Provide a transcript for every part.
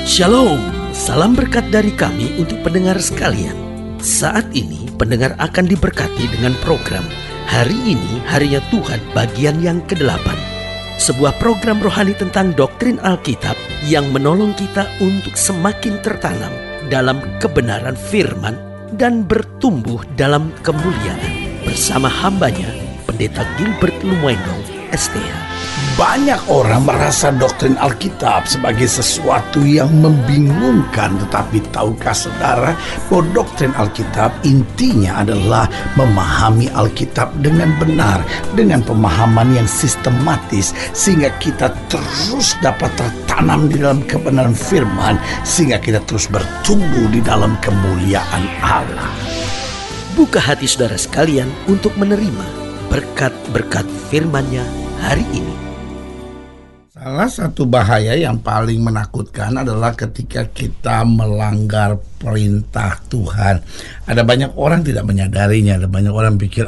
Shalom, salam berkat dari kami untuk pendengar sekalian. Saat ini pendengar akan diberkati dengan program Hari Ini Harinya Tuhan bagian yang ke-8. Sebuah program rohani tentang doktrin Alkitab yang menolong kita untuk semakin tertanam dalam kebenaran firman dan bertumbuh dalam kemuliaan. Bersama hambanya, Pendeta Gilbert Lumwendong, STH. Banyak orang merasa doktrin Alkitab sebagai sesuatu yang membingungkan. Tetapi tahukah saudara bahwa doktrin Alkitab intinya adalah memahami Alkitab dengan benar, dengan pemahaman yang sistematis, sehingga kita terus dapat tertanam di dalam kebenaran firman, sehingga kita terus bertumbuh di dalam kemuliaan Allah. Buka hati saudara sekalian untuk menerima berkat-berkat firman-Nya hari ini. Salah satu bahaya yang paling menakutkan adalah ketika kita melanggar perintah Tuhan. Ada banyak orang tidak menyadarinya. Ada banyak orang pikir,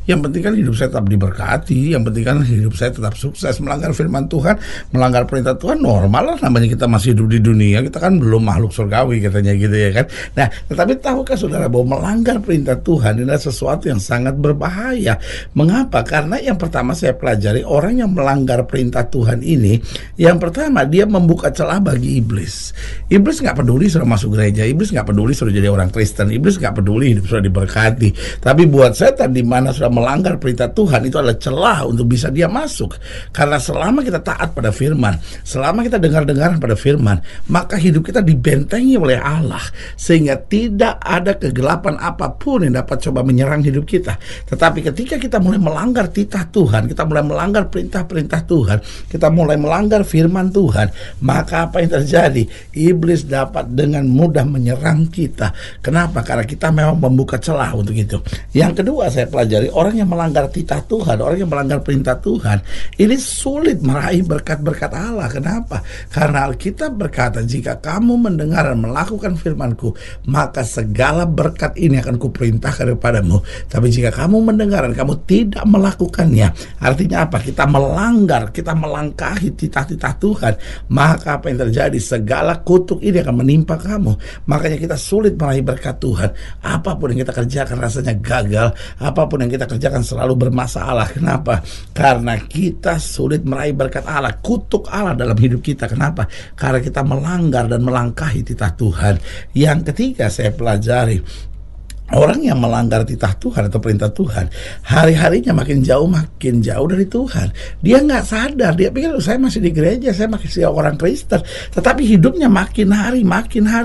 yang penting kan hidup saya tetap diberkati, yang penting kan hidup saya tetap sukses. Melanggar firman Tuhan, melanggar perintah Tuhan normal lah, namanya kita masih hidup di dunia, kita kan belum makhluk surgawi katanya gitu ya kan. Nah, tetapi tahukah saudara bahwa melanggar perintah Tuhan adalah sesuatu yang sangat berbahaya. Mengapa? Karena yang pertama saya pelajari, orang yang melanggar perintah Tuhan ini, yang pertama dia membuka celah bagi iblis. Iblis gak peduli sudah masuk gereja, iblis gak peduli sudah jadi orang Kristen, iblis gak peduli hidup sudah diberkati. Tapi buat setan di mana sudah melanggar perintah Tuhan, itu adalah celah untuk bisa dia masuk. Karena selama kita taat pada firman, selama kita dengar-dengaran pada firman, maka hidup kita dibentengi oleh Allah, sehingga tidak ada kegelapan apapun yang dapat coba menyerang hidup kita. Tetapi ketika kita mulai melanggar titah Tuhan, kita mulai melanggar perintah-perintah Tuhan, kita mulai melanggar firman Tuhan, maka apa yang terjadi? Iblis dapat dengan mudah menyerang kita. Kenapa? Karena kita memang membuka celah untuk itu. Yang kedua saya pelajari, orang yang melanggar titah Tuhan, orang yang melanggar perintah Tuhan, ini sulit meraih berkat-berkat Allah. Kenapa? Karena Alkitab berkata, jika kamu mendengar dan melakukan firman-Ku, maka segala berkat ini akan kuperintahkan kepadamu. Tapi jika kamu mendengar dan kamu tidak melakukannya, artinya apa? Kita melanggar, kita melangkahi titah-titah Tuhan, maka apa yang terjadi? Segala kutuk ini akan menimpa kamu. Makanya kita sulit meraih berkat Tuhan. Apapun yang kita kerjakan rasanya gagal, apapun yang kita kerjakan selalu bermasalah. Kenapa? Karena kita sulit meraih berkat Allah, kutuk Allah dalam hidup kita. Kenapa? Karena kita melanggar dan melangkahi titah Tuhan. Yang ketiga saya pelajari, orang yang melanggar titah Tuhan atau perintah Tuhan, hari-harinya makin jauh dari Tuhan. Dia nggak sadar, dia pikir saya masih di gereja, saya masih orang Kristen, tetapi hidupnya makin hari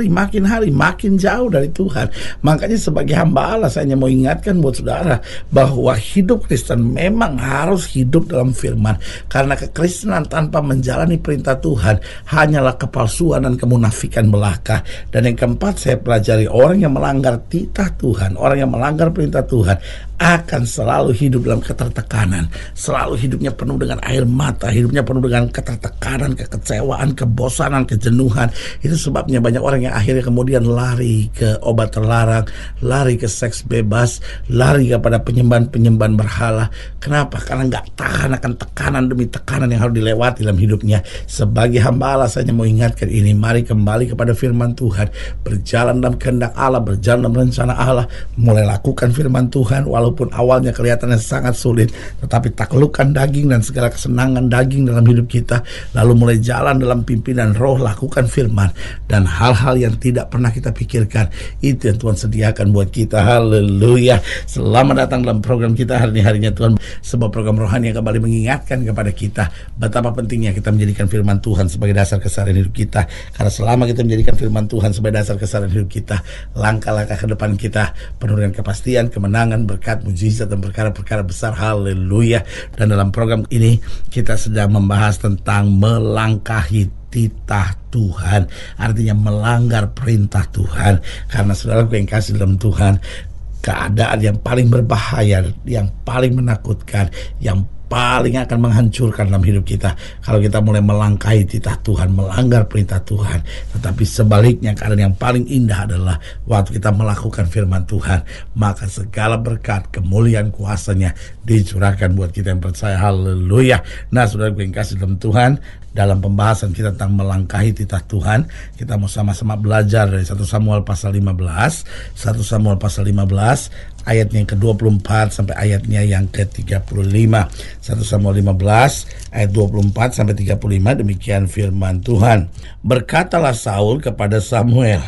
makin jauh dari Tuhan. Makanya sebagai hamba Allah, saya hanya mau ingatkan buat saudara bahwa hidup Kristen memang harus hidup dalam firman. Karena kekristenan tanpa menjalani perintah Tuhan hanyalah kepalsuan dan kemunafikan belaka. Dan yang keempat saya pelajari, orang yang melanggar titah Tuhan, orang yang melanggar perintah Tuhan akan selalu hidup dalam ketertekanan. Selalu hidupnya penuh dengan air mata, hidupnya penuh dengan ketertekanan, kekecewaan, kebosanan, kejenuhan. Itu sebabnya banyak orang yang akhirnya kemudian lari ke obat terlarang, lari ke seks bebas, lari kepada penyembahan berhala. Kenapa? Karena nggak tahan akan tekanan demi tekanan yang harus dilewati dalam hidupnya. Sebagai hamba Allah, saya mau ingatkan ini, mari kembali kepada firman Tuhan, berjalan dalam kehendak Allah, berjalan dalam rencana Allah, mulai lakukan firman Tuhan. Walaupun awalnya kelihatannya sangat sulit, tetapi taklukkan daging dan segala kesenangan daging dalam hidup kita, lalu mulai jalan dalam pimpinan Roh, lakukan firman, dan hal-hal yang tidak pernah kita pikirkan, itu yang Tuhan sediakan buat kita. Haleluya. Selamat datang dalam program kita Hari Ini Harinya Tuhan, sebuah program rohani yang kembali mengingatkan kepada kita betapa pentingnya kita menjadikan firman Tuhan sebagai dasar keseharian hidup kita. Karena selama kita menjadikan firman Tuhan sebagai dasar keseharian hidup kita, langkah-langkah ke depan kita penuh dengan kepastian, kemenangan, berkat, mujizat, dan perkara-perkara besar. Haleluya. Dan dalam program ini kita sedang membahas tentang melangkahi titah Tuhan, artinya melanggar perintah Tuhan. Karena saudaraku yang kasih dalam Tuhan, keadaan yang paling berbahaya, yang paling menakutkan, yang paling akan menghancurkan dalam hidup kita kalau kita mulai melangkahi titah Tuhan, melanggar perintah Tuhan. Tetapi sebaliknya, keadaan yang paling indah adalah waktu kita melakukan firman Tuhan, maka segala berkat, kemuliaan, kuasanya dicurahkan buat kita yang percaya. Haleluya. Nah, saudara yang kasih dalam Tuhan, dalam pembahasan kita tentang melangkahi titah Tuhan. Kita mau sama-sama belajar dari 1 Samuel pasal 15, 1 Samuel pasal 15 ayatnya yang ke-24 sampai ayatnya yang ke-35. 1 Samuel 15 ayat 24 sampai 35, demikian firman Tuhan. Berkatalah Saul kepada Samuel,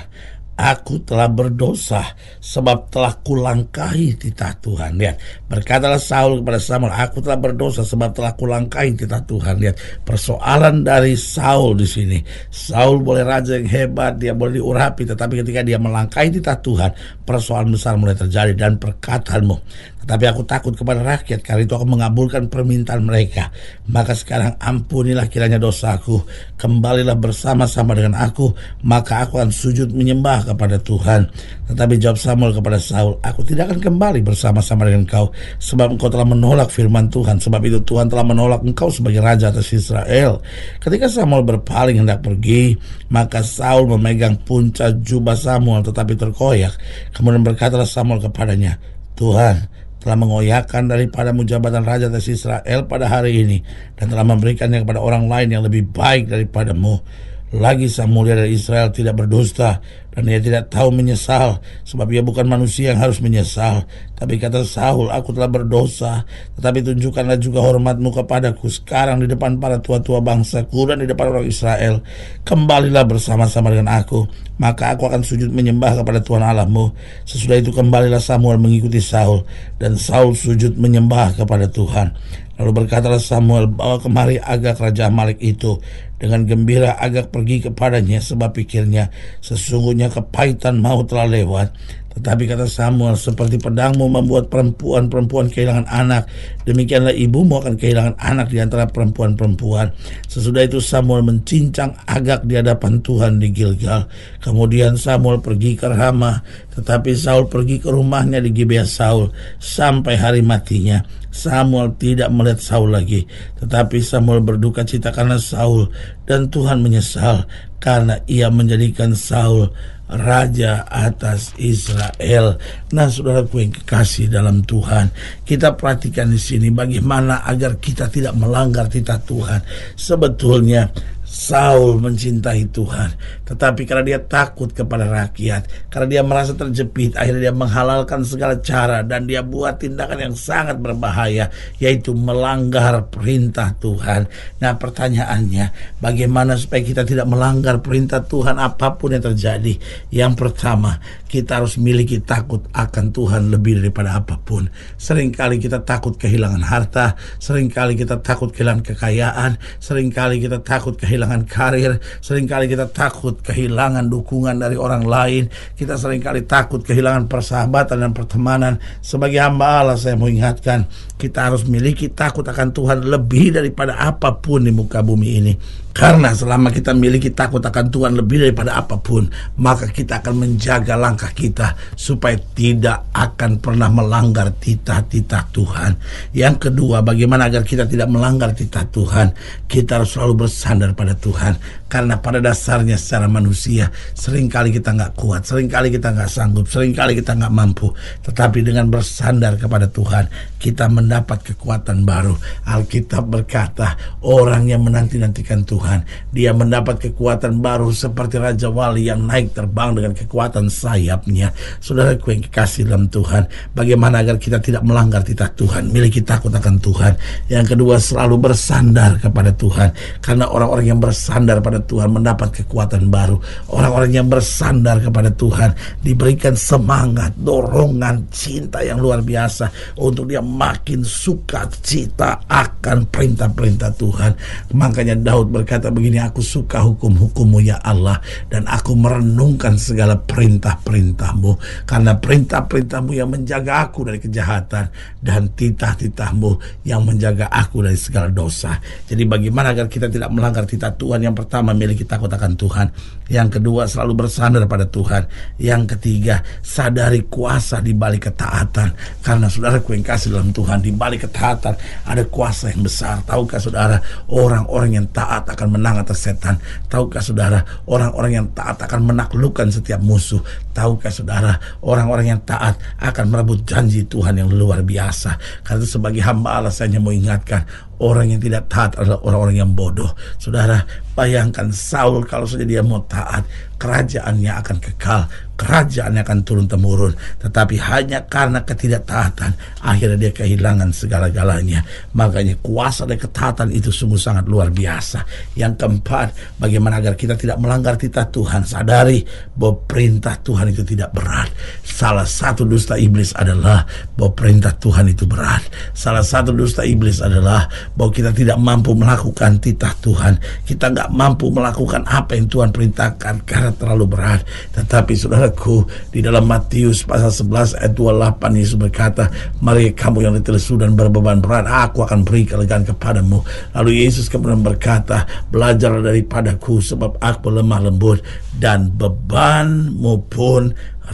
"Aku telah berdosa sebab telah kulangkahi titah Tuhan." Lihat, berkatalah Saul kepada Samuel, "Aku telah berdosa sebab telah kulangkahi titah Tuhan." Lihat, persoalan dari Saul di sini. Saul boleh raja yang hebat, dia boleh diurapi, tetapi ketika dia melangkahi titah Tuhan, persoalan besar mulai terjadi. Dan perkataanmu, "Tetapi aku takut kepada rakyat, karena itu aku mengabulkan permintaan mereka. Maka sekarang ampunilah kiranya dosaku, kembalilah bersama-sama dengan aku, maka aku akan sujud menyembah kepada Tuhan." Tetapi jawab Samuel kepada Saul, "Aku tidak akan kembali bersama-sama dengan kau, sebab engkau telah menolak firman Tuhan. Sebab itu Tuhan telah menolak engkau sebagai raja atas Israel." Ketika Samuel berpaling hendak pergi, maka Saul memegang punca jubah Samuel, tetapi terkoyak. Kemudian berkatalah Samuel kepadanya, "Tuhan telah mengoyakkan daripadamu jabatan raja atas Israel pada hari ini, dan telah memberikannya kepada orang lain yang lebih baik daripadamu. Lagi sang mulia dari Israel tidak berdusta, dan ia tidak tahu menyesal, sebab ia bukan manusia yang harus menyesal." Tapi kata Saul, "Aku telah berdosa, tetapi tunjukkanlah juga hormatmu kepadaku sekarang di depan para tua-tua bangsaku dan di depan orang Israel. Kembalilah bersama-sama dengan aku, maka aku akan sujud menyembah kepada Tuhan Allahmu." Sesudah itu kembalilah Samuel mengikuti Saul, dan Saul sujud menyembah kepada Tuhan. Lalu berkatalah Samuel, "Bawa kemari Agag raja Amalek itu." Dengan gembira Agag pergi kepadanya, sebab pikirnya, "Sesungguhnya kepahitan maut telah lewat." Tetapi kata Samuel, "Seperti pedangmu membuat perempuan-perempuan kehilangan anak, demikianlah ibumu akan kehilangan anak di antara perempuan-perempuan." Sesudah itu Samuel mencincang Agag di hadapan Tuhan di Gilgal. Kemudian Samuel pergi ke Ramah, tetapi Saul pergi ke rumahnya di Gibea Saul sampai hari matinya. Samuel tidak melihat Saul lagi, tetapi Samuel berduka cita karena Saul, dan Tuhan menyesal karena ia menjadikan Saul raja atas Israel. Nah, saudaraku yang kekasih dalam Tuhan, kita perhatikan di sini bagaimana agar kita tidak melanggar titah Tuhan. Sebetulnya Saul mencintai Tuhan, tetapi karena dia takut kepada rakyat, karena dia merasa terjepit, akhirnya dia menghalalkan segala cara, dan dia buat tindakan yang sangat berbahaya, yaitu melanggar perintah Tuhan. Nah, pertanyaannya, bagaimana supaya kita tidak melanggar perintah Tuhan apapun yang terjadi? Yang pertama, kita harus miliki takut akan Tuhan lebih daripada apapun. Seringkali kita takut kehilangan harta, seringkali kita takut kehilangan kekayaan, seringkali kita takut kehilangan karir, seringkali kita takut kehilangan dukungan dari orang lain, kita seringkali takut kehilangan persahabatan dan pertemanan. Sebagai hamba Allah, saya mau ingatkan, kita harus miliki takut akan Tuhan lebih daripada apapun di muka bumi ini. Karena selama kita miliki takut akan Tuhan lebih daripada apapun, maka kita akan menjaga langkah kita supaya tidak akan pernah melanggar titah-titah Tuhan. Yang kedua, bagaimana agar kita tidak melanggar titah Tuhan? Kita harus selalu bersandar pada Tuhan. Karena pada dasarnya secara manusia, seringkali kita nggak kuat, seringkali kita nggak sanggup, seringkali kita nggak mampu. Tetapi dengan bersandar kepada Tuhan, kita mendapat kekuatan baru. Alkitab berkata, orang yang menanti-nantikan Tuhan, dia mendapat kekuatan baru seperti Raja Wali yang naik terbang dengan kekuatan sayapnya. Saudaraku yang kekasih dalam Tuhan, bagaimana agar kita tidak melanggar titah Tuhan? Miliki takut akan Tuhan. Yang kedua, selalu bersandar kepada Tuhan. Karena orang-orang yang bersandar pada Tuhan mendapat kekuatan baru. Orang-orang yang bersandar kepada Tuhan diberikan semangat, dorongan, cinta yang luar biasa untuk dia makin suka cita akan perintah-perintah Tuhan. Makanya Daud berkata begini, "Aku suka hukum-hukum-Mu ya Allah, dan aku merenungkan segala perintah-perintah-Mu, karena perintah-perintah-Mu yang menjaga aku dari kejahatan, dan titah-titah-Mu yang menjaga aku dari segala dosa." Jadi bagaimana agar kita tidak melanggar titah Tuhan? Yang pertama, miliki takut akan Tuhan. Yang kedua, selalu bersandar pada Tuhan. Yang ketiga, sadari kuasa di balik ketaatan. Karena saudaraku yang kasih dalam Tuhan, di balik ketaatan ada kuasa yang besar. Tahukah saudara, orang-orang yang taat akan menang atas setan? Tahukah saudara, orang-orang yang taat akan menaklukkan setiap musuh? Tahukah saudara, orang-orang yang taat akan merebut janji Tuhan yang luar biasa? Karena itu sebagai hamba Allah, saya hanya mau ingatkan, orang yang tidak taat adalah orang-orang yang bodoh. Saudara, bayangkan Saul kalau saja dia mau taat, kerajaannya akan kekal, kerajaannya akan turun-temurun. Tetapi hanya karena ketidaktaatan, akhirnya dia kehilangan segala-galanya. Makanya kuasa dan ketaatan itu sungguh sangat luar biasa. Yang keempat, bagaimana agar kita tidak melanggar titah Tuhan. Sadari bahwa perintah Tuhan itu tidak berat. Salah satu dusta iblis adalah bahwa perintah Tuhan itu berat. Salah satu dusta iblis adalah bahwa kita tidak mampu melakukan titah Tuhan. Kita nggak mampu melakukan apa yang Tuhan perintahkan karena terlalu berat. Tetapi saudaraku, di dalam Matius pasal 11 ayat 28 Yesus berkata, "Mari kamu yang letih lesu dan berbeban berat, aku akan beri kelegaan kepadamu." Lalu Yesus kemudian berkata, "Belajarlah daripadaku sebab aku lemah lembut dan bebanmu pun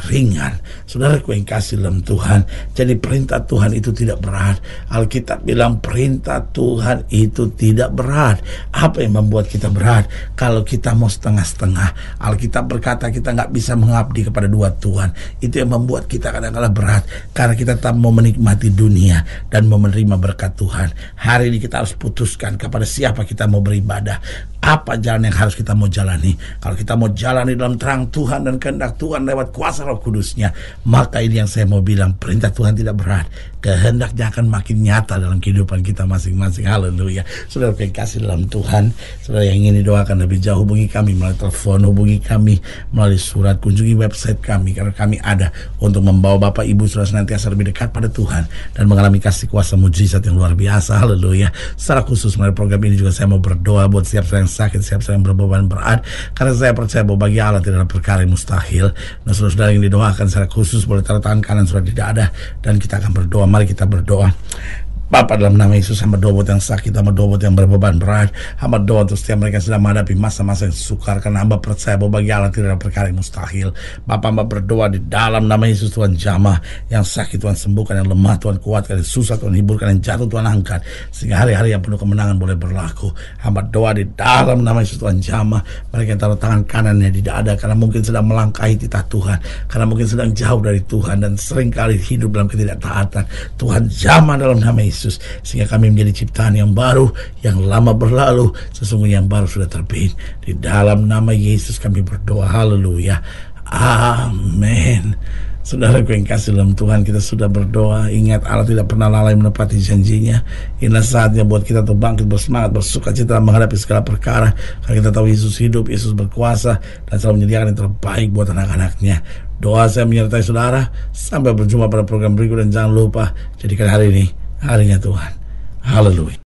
ringan." Saudaraku yang kasih dalam Tuhan, jadi perintah Tuhan itu tidak berat. Alkitab bilang perintah Tuhan itu tidak berat. Apa yang membuat kita berat? Kalau kita mau setengah-setengah. Alkitab berkata kita nggak bisa mengabdi kepada dua Tuhan. Itu yang membuat kita kadang-kadang berat, karena kita tak mau menikmati dunia dan mau menerima berkat Tuhan. Hari ini kita harus putuskan kepada siapa kita mau beribadah. Apa jalan yang harus kita mau jalani? Kalau kita mau jalani dalam terang Tuhan dan kehendak Tuhan lewat kuasa Roh Kudusnya, maka ini yang saya mau bilang, perintah Tuhan tidak berat. Kehendaknya akan makin nyata dalam kehidupan kita masing-masing. Haleluya. Saudara yang kasih dalam Tuhan, saudara yang ingin didoakan lebih jauh, hubungi kami melalui telepon, hubungi kami melalui surat, kunjungi website kami, karena kami ada untuk membawa Bapak Ibu saudara senantiasa lebih dekat pada Tuhan dan mengalami kasih kuasa mujizat yang luar biasa. Haleluya. Secara khusus melalui program ini juga saya mau berdoa buat setiap yang sakit, siap yang berbeban berat, karena saya percaya bahwa bagi Allah tidak ada perkara yang mustahil. Nah, saudara-saudara yang didoakan secara khusus boleh taruh tangan kanan sudah tidak ada, dan kita akan berdoa. Mari kita berdoa. Bapa, dalam nama Yesus, hamba doa buat yang sakit, hamba doa buat yang berbeban berat, hamba doa untuk setiap mereka yang sedang menghadapi masa-masa yang sukar, karena hamba percaya bahwa bagi Allah tidak ada perkara yang mustahil. Bapa, hamba berdoa di dalam nama Yesus, Tuhan jamah yang sakit, Tuhan sembuhkan, yang lemah Tuhan kuatkan, yang susah Tuhan hiburkan, yang jatuh Tuhan angkat, sehingga hari-hari yang penuh kemenangan boleh berlaku. Hamba doa di dalam nama Yesus, Tuhan jamah mereka yang taruh tangan kanannya tidak ada, karena mungkin sedang melangkahi titah Tuhan, karena mungkin sedang jauh dari Tuhan dan seringkali hidup dalam ketidaktaatan. Tuhan jamah dalam nama Yesus, sehingga kami menjadi ciptaan yang baru, yang lama berlalu, sesungguhnya yang baru sudah terbit. Di dalam nama Yesus kami berdoa. Haleluya. Amin. Saudaraku yang kasih dalam Tuhan, kita sudah berdoa. Ingat, Allah tidak pernah lalai menepati janjinya. Inilah saatnya buat kita untuk bangkit bersemangat, bersuka cita menghadapi segala perkara, karena kita tahu Yesus hidup, Yesus berkuasa dan selalu menyediakan yang terbaik buat anak-anaknya. Doa saya menyertai saudara. Sampai berjumpa pada program berikut, dan jangan lupa jadikan hari ini harinya Tuhan. Haleluya.